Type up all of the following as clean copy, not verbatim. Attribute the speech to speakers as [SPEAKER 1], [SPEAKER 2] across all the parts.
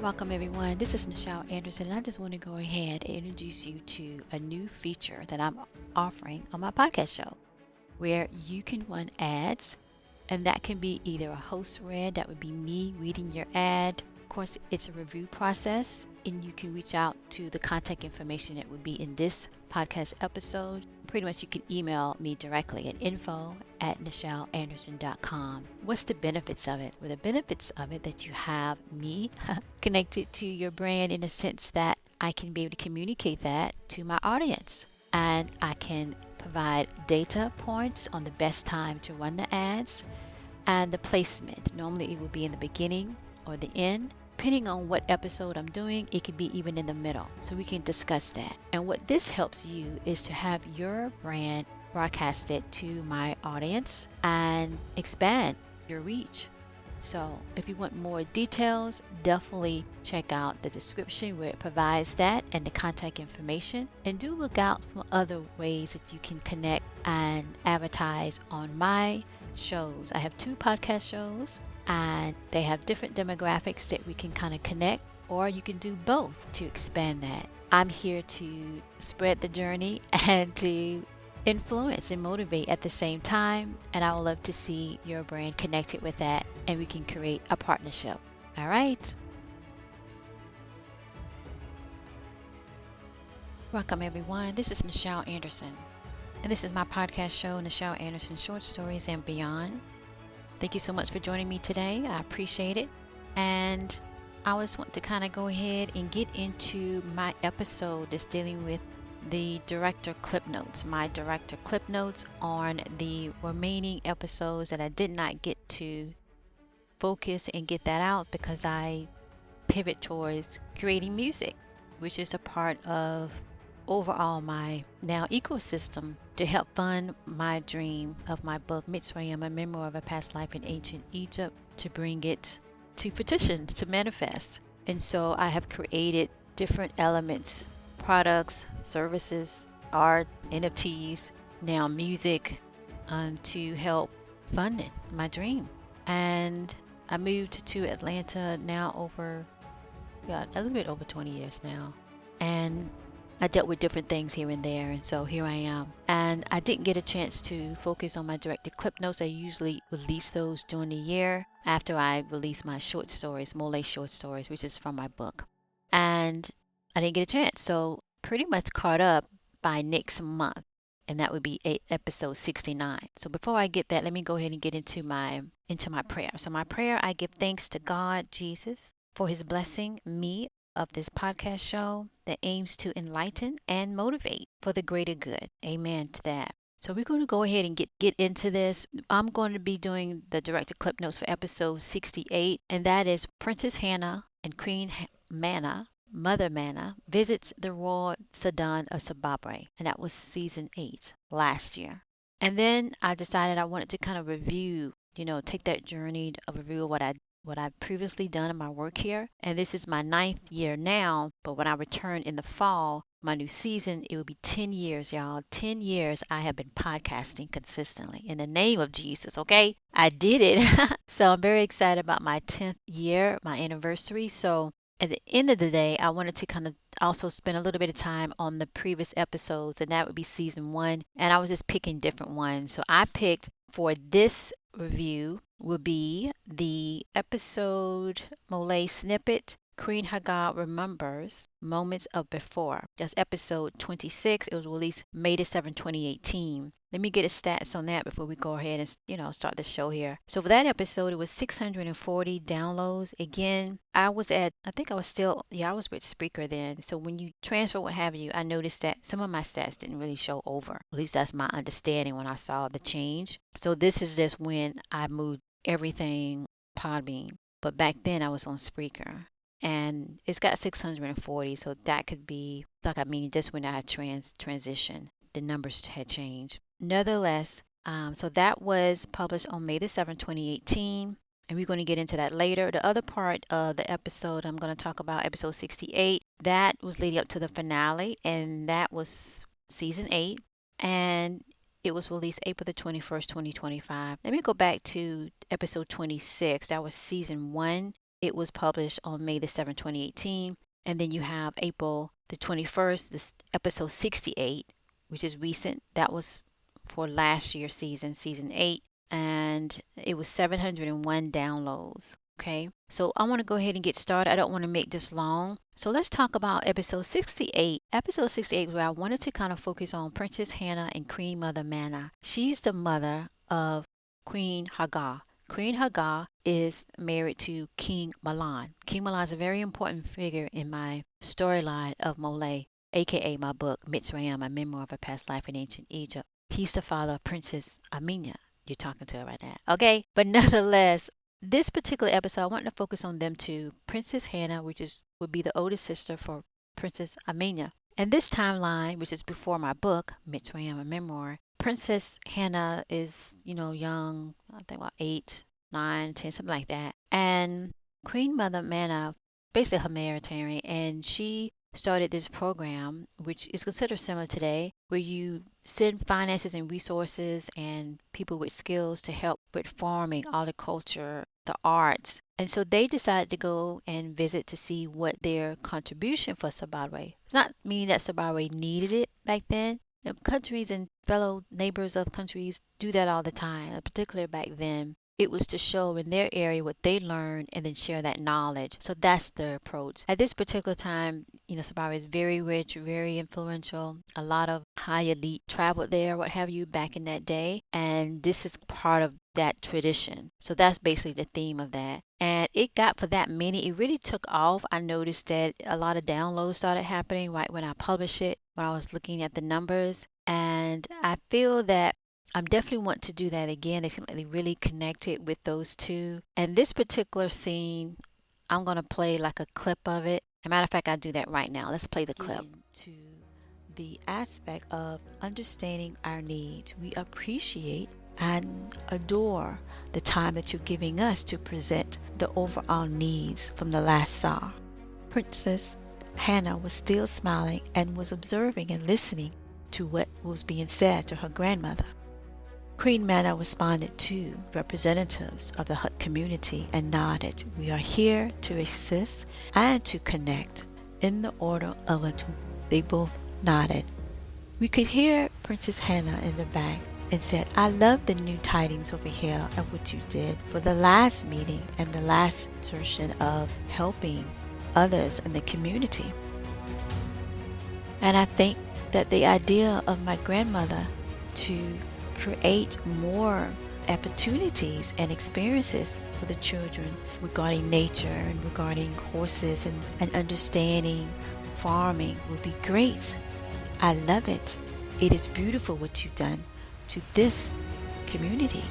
[SPEAKER 1] Welcome everyone. This is Nichel Anderson, and I just want to go ahead and introduce you to a new feature that I'm offering on my podcast show where you can run ads, and that can be either a host read, that would be me reading your ad. Of course, it's a review process, and you can reach out to the contact information that would be in this podcast episode. Pretty much you can email me directly at info@nichelanderson.com. What's the benefits of it? Well, the benefits of it that you have me connected to your brand in a sense that I can be able to communicate that to my audience, and I can provide data points on the best time to run the ads and the placement. Normally it would be in the beginning or the end. Depending on what episode I'm doing, it could be even in the middle. So we can discuss that. And what this helps you is to have your brand broadcasted to my audience and expand your reach. So if you want more details, definitely check out the description where it provides that and the contact information. And do look out for other ways that you can connect and advertise on my shows. I have 2 podcast shows, and they have different demographics that we can kind of connect, or you can do both to expand that. I'm here to spread the journey and to influence and motivate at the same time, and I would love to see your brand connected with that, and we can create a partnership. All right. Welcome everyone. This is Nichel Anderson, and this is my podcast show, Nichel Anderson Short Stories and Beyond. Thank you so much for joining me today. I appreciate it. And I just want to kind of go ahead and get into my episode that's dealing with the director clip notes, my director clip notes on the remaining episodes that I did not get to focus and get that out because I pivot towards creating music, which is a part of overall my now ecosystem to help fund my dream of my book, Mitzrayim, a memoir of a past life in ancient Egypt, to bring it to fruition, to manifest. And so I have created different elements, products, services, art, NFTs, now music, to help fund it, my dream. And I moved to Atlanta now over, a little bit over 20 years now. And I dealt with different things here and there, and so here I am. And I didn't get a chance to focus on my directed clip notes. I usually release those during the year after I release my short stories, MOLIAE Short Stories, which is from my book. And I didn't get a chance, so pretty much caught up by next month, and that would be episode 69. So before I get that, let me go ahead and get into my prayer. So my prayer, I give thanks to God, Jesus, for his blessing me of this podcast show that aims to enlighten and motivate for the greater good. Amen to that. So we're going to go ahead and get into this. I'm going to be doing the directed clip notes for episode 68, and that is Princess Hannah and Queen Manna, Mother Manna, visits the Royal Sudan of Zimbabwe, and that was season 8 last year. And then I decided I wanted to kind of review, take that journey of review of what I've previously done in my work here. And this is my 9th year now, but when I return in the fall, my new season, it will be 10 years, y'all. 10 years I have been podcasting consistently in the name of Jesus, okay? I did it. So I'm very excited about my 10th year, my anniversary. So at the end of the day, I wanted to kind of also spend a little bit of time on the previous episodes, and that would be season 1. And I was just picking different ones. So I picked for this review will be the episode MOLIAE snippet, Queen Hagar Remembers Moments of Before. That's episode 26. It was released May 7, 2018. Let me get a stats on that before we go ahead and start the show here. So for that episode, it was 640 downloads. Again, I was with Spreaker then. So when you transfer what have you, I noticed that some of my stats didn't really show over. At least that's my understanding when I saw the change. So this is just when I moved everything Podbean. But back then I was on Spreaker. And it's got 640, so that could be just when I had transitioned, the numbers had changed. Nevertheless, so that was published on May 7, 2018, and we're going to get into that later. The other part of the episode I'm going to talk about, episode 68, that was leading up to the finale, and that was season 8, and it was released April 21st, 2025. Let me go back to episode 26. That was season 1. It was published on May the 7th, 2018. And then you have April the 21st, this episode 68, which is recent. That was for last year's season 8. And it was 701 downloads. Okay, so I want to go ahead and get started. I don't want to make this long. So let's talk about episode 68. Episode 68, where I wanted to kind of focus on Princess Hannah and Queen Mother Mana. She's the mother of Queen Hagar. Queen Hagar is married to King Mahlon. King Mahlon is a very important figure in my storyline of MOLIAE, aka my book, Mitzrayim, a memoir of a past life in ancient Egypt. He's the father of Princess Amina. You're talking to her right now. Okay, but nonetheless, this particular episode, I want to focus on them two. Princess Hannah, which would be the oldest sister for Princess Amina. And this timeline, which is before my book, Mitzrayim, a memoir, Princess Hannah is, young, I think about 8, 9, 10, something like that. And Queen Mother Mana, basically humanitarian, and she started this program, which is considered similar today, where you send finances and resources and people with skills to help with farming, horticulture, the arts. And so they decided to go and visit to see what their contribution for Zimbabwe. It's not meaning that Zimbabwe needed it back then. Countries and fellow neighbors of countries do that all the time, particularly back then. It was to show in their area what they learned and then share that knowledge. So that's the approach. At this particular time, Zimbabwe is very rich, very influential. A lot of high elite traveled there, what have you, back in that day. And this is part of that tradition. So that's basically the theme of that. And it got for that many, it really took off. I noticed that a lot of downloads started happening right when I published it, when I was looking at the numbers. And I feel that I definitely want to do that again. They seem like they really connected with those two. And this particular scene, I'm going to play like a clip of it. As a matter of fact, I'll do that right now. Let's play the clip.
[SPEAKER 2] To the aspect of understanding our needs, we appreciate and adore the time that you're giving us to present the overall needs from the last Tsar. Princess Hannah was still smiling and was observing and listening to what was being said to her grandmother. Queen Mana responded to representatives of the Hut community and nodded. We are here to assist and to connect. In the order of a two, they both nodded. We could hear Princess Hannah in the back and said, I love the new tidings over here of what you did for the last meeting and the last assertion of helping others in the community. And I think that the idea of my grandmother to create more opportunities and experiences for the children regarding nature and regarding horses and understanding farming would be great. I love it. It is beautiful what you've done to this community.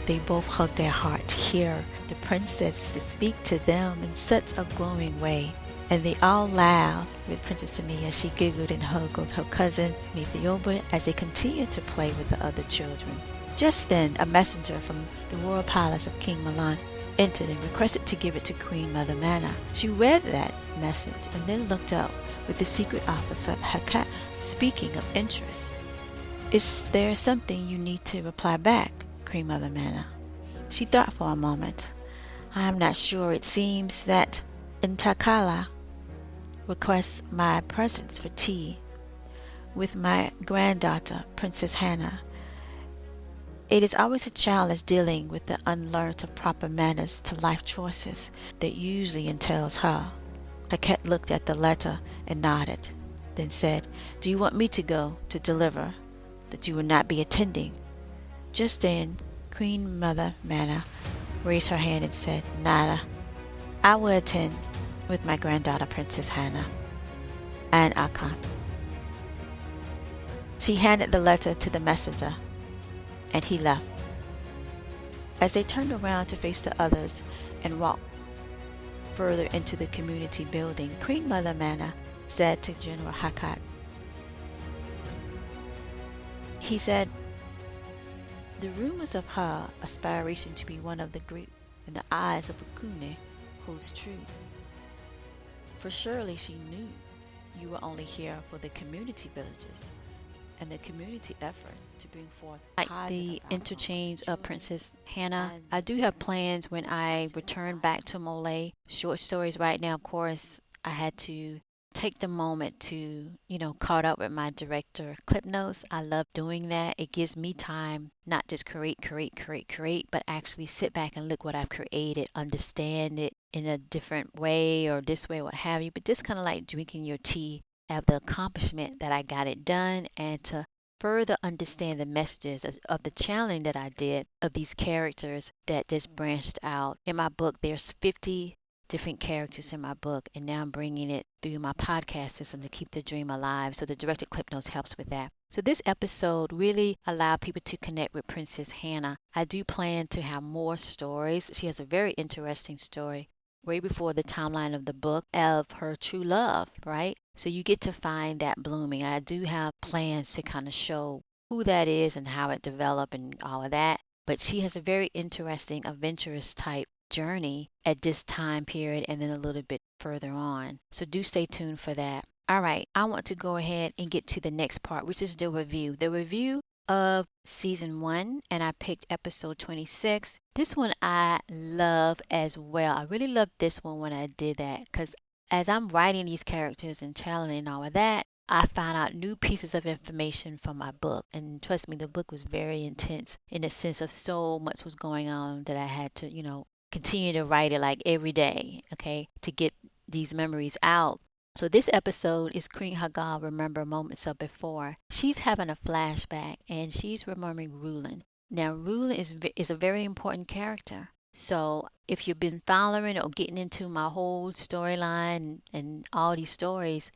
[SPEAKER 2] They both hugged their heart to hear the princess to speak to them in such a glowing way. And they all laughed with Princess Amia. She giggled and hugged her cousin Mithioba as they continued to play with the other children. Just then, a messenger from the royal palace of King Mahlon entered and requested to give it to Queen Mother Mana. She read that message and then looked up with the secret officer Hagar speaking of interest. Is there something you need to reply back, Queen Mother Mana? She thought for a moment. I'm not sure. It seems that Intakala requests my presence for tea with my granddaughter, Princess Hannah. It is always a challenge dealing with the unlearned of proper manners to life choices that usually entails her. Hagar looked at the letter and nodded, then said, Do you want me to go to deliver that you will not be attending? Just then, Queen Mother Mana raised her hand and said, Nada. I will attend with my granddaughter, Princess Hannah, and Akan. She handed the letter to the messenger, and he left. As they turned around to face the others and walked further into the community building, Queen Mother Mana said to General Hagar, he said, the rumors of her aspiration to be one of the great in the eyes of Akune holds true. For surely she knew you were only here for the community villages, and the community effort to bring forth
[SPEAKER 1] Like
[SPEAKER 2] positive
[SPEAKER 1] the
[SPEAKER 2] outcomes for
[SPEAKER 1] interchange of
[SPEAKER 2] children
[SPEAKER 1] Princess Hannah.
[SPEAKER 2] and
[SPEAKER 1] I do have plans when I return back to MOLIAE Short Stories. Right now, of course, I had to take the moment to, caught up with my director clip notes. I love doing that. It gives me time not just create, but actually sit back and look what I've created, understand it in a different way or this way, what have you. But just kind of like drinking your tea of the accomplishment that I got it done, and to further understand the messages of the channeling that I did of these characters that just branched out. In my book, there's 50 different characters in my book, and now I'm bringing it through my podcast system to keep the dream alive. So the directed clip notes helps with that. So this episode really allowed people to connect with Princess Hannah. I do plan to have more stories. She has a very interesting story way before the timeline of the book of her true love, right? So you get to find that blooming. I do have plans to kind of show who that is and how it developed and all of that. But she has a very interesting, adventurous type journey at this time period and then a little bit further on. So do stay tuned for that. All right, I want to go ahead and get to the next part, which is the review. The review of season 1, and I picked episode 26. This one I love as well. I really loved this one when I did that, because as I'm writing these characters and channeling all of that, I found out new pieces of information from my book. And trust me, the book was very intense in the sense of so much was going on that I had to, continue to write it like every day, okay, to get these memories out. So this episode is Queen Hagar Remember Moments of Before. She's having a flashback and she's remembering Rulen. Now, Rulen is a very important character. So if you've been following or getting into my whole storyline and all these stories,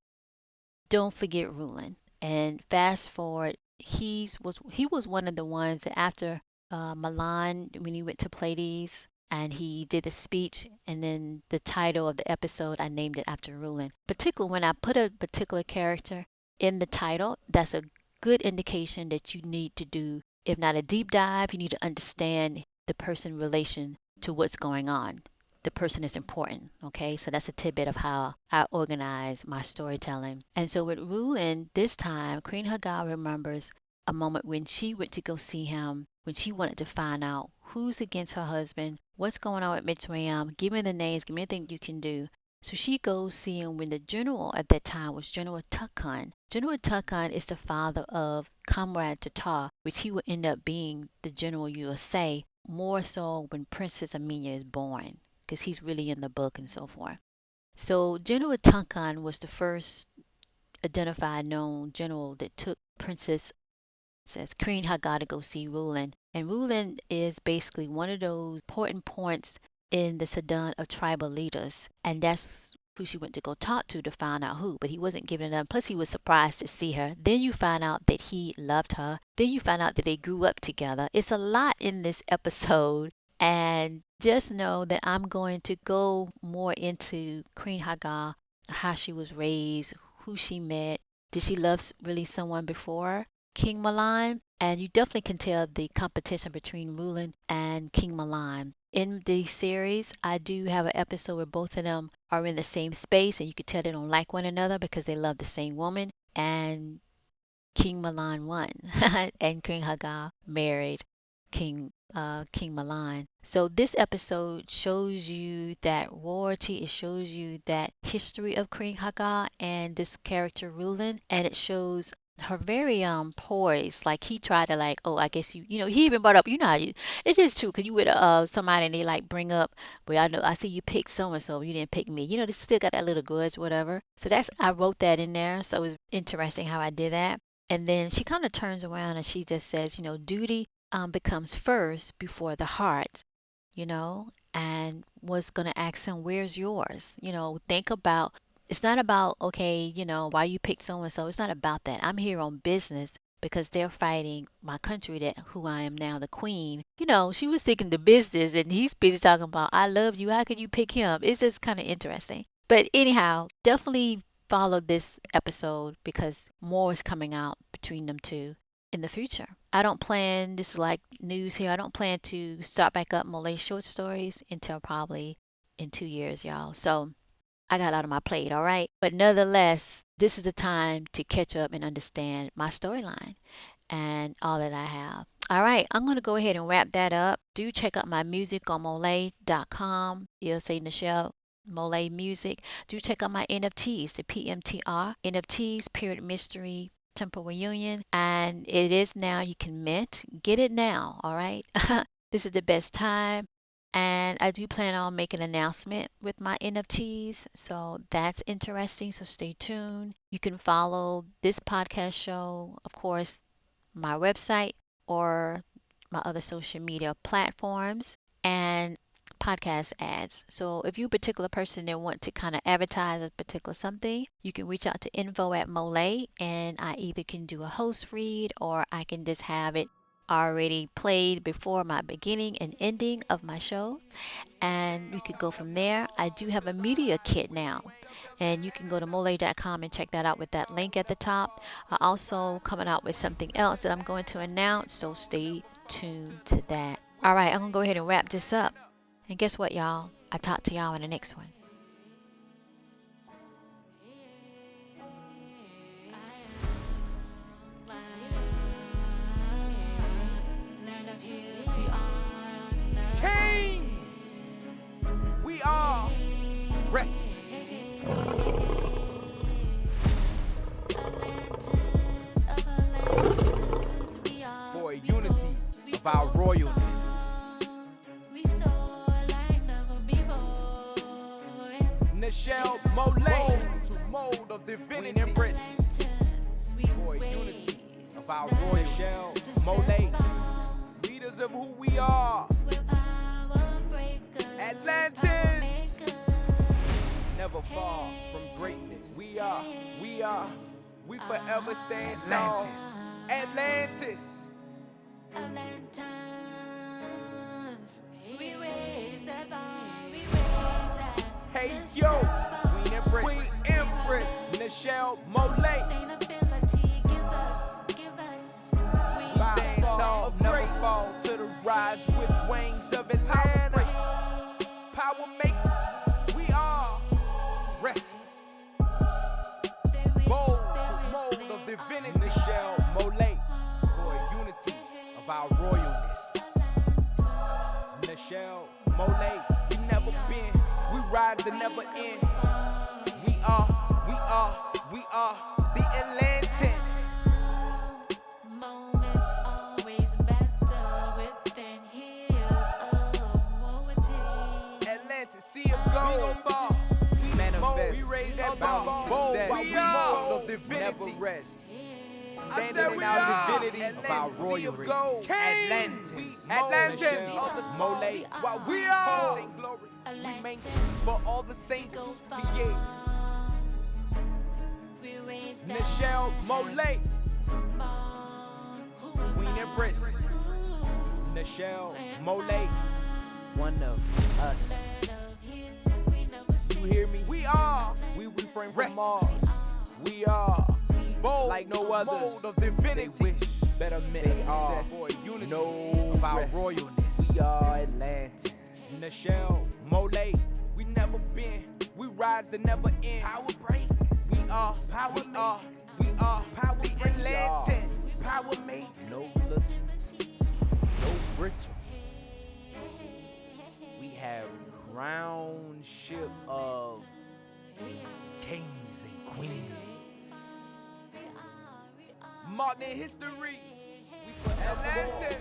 [SPEAKER 1] don't forget Rulen. And fast forward, he was one of the ones that after Mahlon, when he went to Pleiades, and he did the speech, and then the title of the episode, I named it after Rulen. Particularly when I put a particular character in the title, that's a good indication that you need to do, if not a deep dive, you need to understand the person relation to what's going on. The person is important, okay? So that's a tidbit of how I organize my storytelling. And so with Rulen, this time, Queen Hagar remembers a moment when she went to go see him, when she wanted to find out who's against her husband, what's going on with Mitzrayim, give me the names, give me anything you can do. So she goes see him when the general at that time was General Tukan. General Tukan is the father of Comrade Tatar, which he will end up being the general USA, more so when Princess Amelia is born, because he's really in the book and so forth. So General Tukan was the first identified known general that took Princess says Queen Hagar to go see Rulen. And Rulen is basically one of those important points in the Sudan of tribal leaders. And that's who she went to go talk to find out who. But he wasn't giving it up. Plus, he was surprised to see her. Then you find out that he loved her. Then you find out that they grew up together. It's a lot in this episode. And just know that I'm going to go more into Queen Hagar, how she was raised, who she met. Did she love really someone before King Mahlon? And you definitely can tell the competition between Rulen and King Mahlon. In the series, I do have an episode where both of them are in the same space, and you can tell they don't like one another because they love the same woman. And King Mahlon won, and Queen Hagar married King Mahlon. So this episode shows you that royalty. It shows you that history of Queen Hagar and this character Rulen, and it shows her very poise. Like he tried to I guess he even brought up, how it is true, because you with somebody and they like bring up, well, I see you picked so and so, you didn't pick me, they still got that little grudge, whatever. So I wrote that in there, so it was interesting how I did that. And then she kind of turns around and she just says, duty becomes first before the heart, and was going to ask him, where's yours? Think about, it's not about, okay, why you picked so and so. It's not about that. I'm here on business because they're fighting my country, that who I am now, the queen. She was thinking the business and he's busy talking about, I love you. How could you pick him? It's just kind of interesting. But anyhow, definitely follow this episode because more is coming out between them two in the future. I don't plan, this is like news here, I don't plan to start back up MOLIAE Short Stories until probably in 2 years, y'all. So I got a lot on my plate, all right? But nonetheless, this is the time to catch up and understand my storyline and all that I have. All right, I'm going to go ahead and wrap that up. Do check out my music on MOLIAE.com. You'll say Nichel MOLIAE Music. Do check out my NFTs, the PMTR NFTs, Period Mystery Temple Reunion. And it is now, you can mint. Get it now, all right? This is the best time. And I do plan on making an announcement with my NFTs. So that's interesting. So stay tuned. You can follow this podcast show, of course, my website or my other social media platforms and podcast ads. So if you're a particular person that want to kind of advertise a particular something, you can reach out to info@MOLIAE, and I either can do a host read or I can just have it already played before my beginning and ending of my show, and we could go from there. I do have a media kit now, and you can go to MOLIAE.com and check that out with that link at the top. I also coming out with something else that I'm going to announce, so stay tuned to that. All right, I'm gonna go ahead and wrap this up, and guess what, y'all? I talk to y'all in the next one.
[SPEAKER 3] We are restless for a unity of our royalness. Nichel Mahlon to mold of divinity embrace for a unity of our royal. Nichel Mahlon, leaders of who we are. Atlantis, never far from greatness. We forever stand tall. Atlantis. Hey yo, Queen Empress, Nichel Mahlon. We stand tall, never fall to the rise with wings of Atlanta. Power makers, we are restless. Bold to mold of divinity. Nichel Mahlon for a unity of our royalness. Nichel Mahlon, we never been, we rise to never end. We are the Atlantis.
[SPEAKER 2] Moments always better within years of warranty.
[SPEAKER 3] Atlantis, sea of gold. We gon' fall. We manifest. We raise that bar. Bold, we are of divinity. Never rest. Standing in our divinity of our royal race. Atlantis, Mahlon, while we are glory, we make for all the saints. Nichel Mahlon, Queen Empress. Nichel Mahlon, one of us. You hear me? We refrain from Mars. We are bold like no other. Mold of divinity. They wish better men are for a unity of our royalness. We are Atlantis. Nichel Mahlon, we never been. We rise to never end. Power break. We are power. We are power. The Atlantis. Power make. No little, no brittle. We have crownship of kings and queens. Martin in history. We forever Atlantis.